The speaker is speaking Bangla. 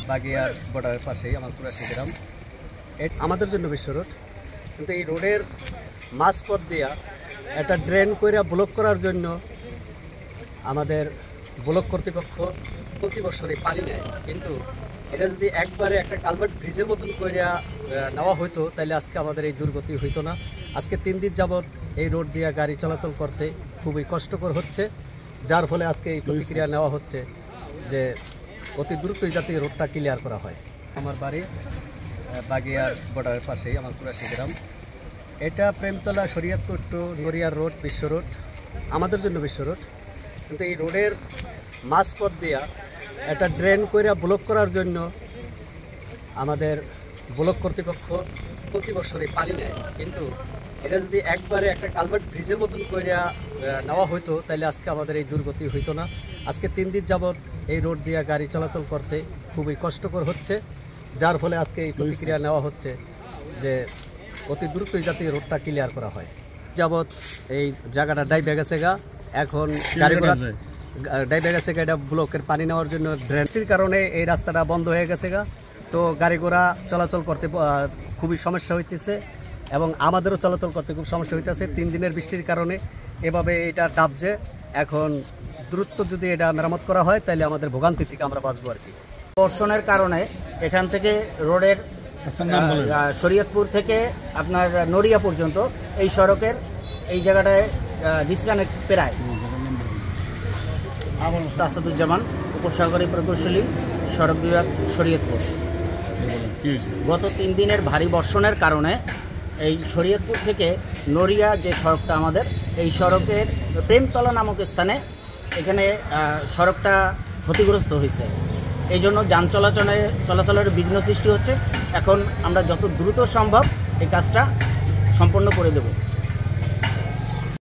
বাগিয়ার বর্ডারের পাশেই আমার কুরাশি গ্রাম। আমাদের জন্য বিশ্ব রোড, কিন্তু এই রোডের মাঝপথ দিয়া একটা ড্রেন কইরা ব্লক করার জন্য আমাদের ব্লক কর্তৃপক্ষ প্রতি বছরই পানি নেয়। কিন্তু এটা যদি একবারে একটা কালভার্ট ব্রিজের মতন কইরা নেওয়া হইতো তাহলে আজকে আমাদের এই দুর্গতি হইতো না। আজকে 3 দিন যাবৎ এই রোড দিয়ে গাড়ি চলাচল করতে খুবই কষ্টকর হচ্ছে, যার ফলে আজকে এই প্রতিক্রিয়া নেওয়া হচ্ছে যে অতি দ্রুতই যাতে রোডটা ক্লিয়ার করা হয়। আমার বাড়ি বাগিয়ার বর্ডারের পাশেই আমার কুরাশি গ্রাম। এটা প্রেমতলা শরীয়তপুর টু নড়িয়ার রোড, বিশ্ব রোড, আমাদের জন্য বিশ্ব রোড। কিন্তু এই রোডের মাঝপথ দিয়া একটা ড্রেন কইরা ব্লক করার জন্য আমাদের ব্লক কর্তৃপক্ষ প্রতি বছরই পানি নেয়। কিন্তু এটা যদি একবারে একটা কালভার্ট ব্রিজের মতন কইরা নেওয়া হইতো তাহলে আজকে আমাদের এই দুর্গতি হইতো না। আজকে 3 দিন যাবৎ এই রোড দিয়ে গাড়ি চলাচল করতে খুবই কষ্টকর হচ্ছে, যার ফলে আজকে এই প্রতিক্রিয়া নেওয়া হচ্ছে যে অতি দ্রুতই যাতে রোডটা ক্লিয়ার করা হয়। যাবৎ এই জায়গাটা ডাইবে গেছে গা, এখন গাড়ি ঘোড়া ডাইবে গেছে গা, এটা ব্লকের পানি নেওয়ার জন্য ড্রেনটির কারণে এই রাস্তাটা বন্ধ হয়ে গেছে গা। তো গাড়ি ঘোড়া চলাচল করতে খুবই সমস্যা হইতেছে এবং আমাদেরও চলাচল করতে খুব সমস্যা হইতেছে। 3 দিনের বৃষ্টির কারণে এভাবে এটা ডাবছে। এখন দ্রুত যদি এটা মেরামত করা হয় তাহলে আমাদের ভোগান্তি থেকে আমরা বাঁচবো আর কি। বর্ষণের কারণে এখান থেকে রোডের শরীয়তপুর থেকে আপনার নড়িয়া পর্যন্ত এই সড়কের এই জায়গাটায় ডিসকানেক্ট প্রায়। আসাদুজ্জামান, উপসহকারী প্রকৌশলী, সড়ক বিভাগ, শরীয়তপুর। গত 3 দিনের ভারী বর্ষণের কারণে এই শরীয়তপুর থেকে নড়িয়া যে সড়কটা আমাদের, এই সড়কের প্রেমতলা নামক স্থানে এখানে সড়কটা ক্ষতিগ্রস্ত হয়েছে। এই জন্য যান চলাচলের বিঘ্ন সৃষ্টি হচ্ছে। এখন আমরা যত দ্রুত সম্ভব এই কাজটা সম্পন্ন করে দেব।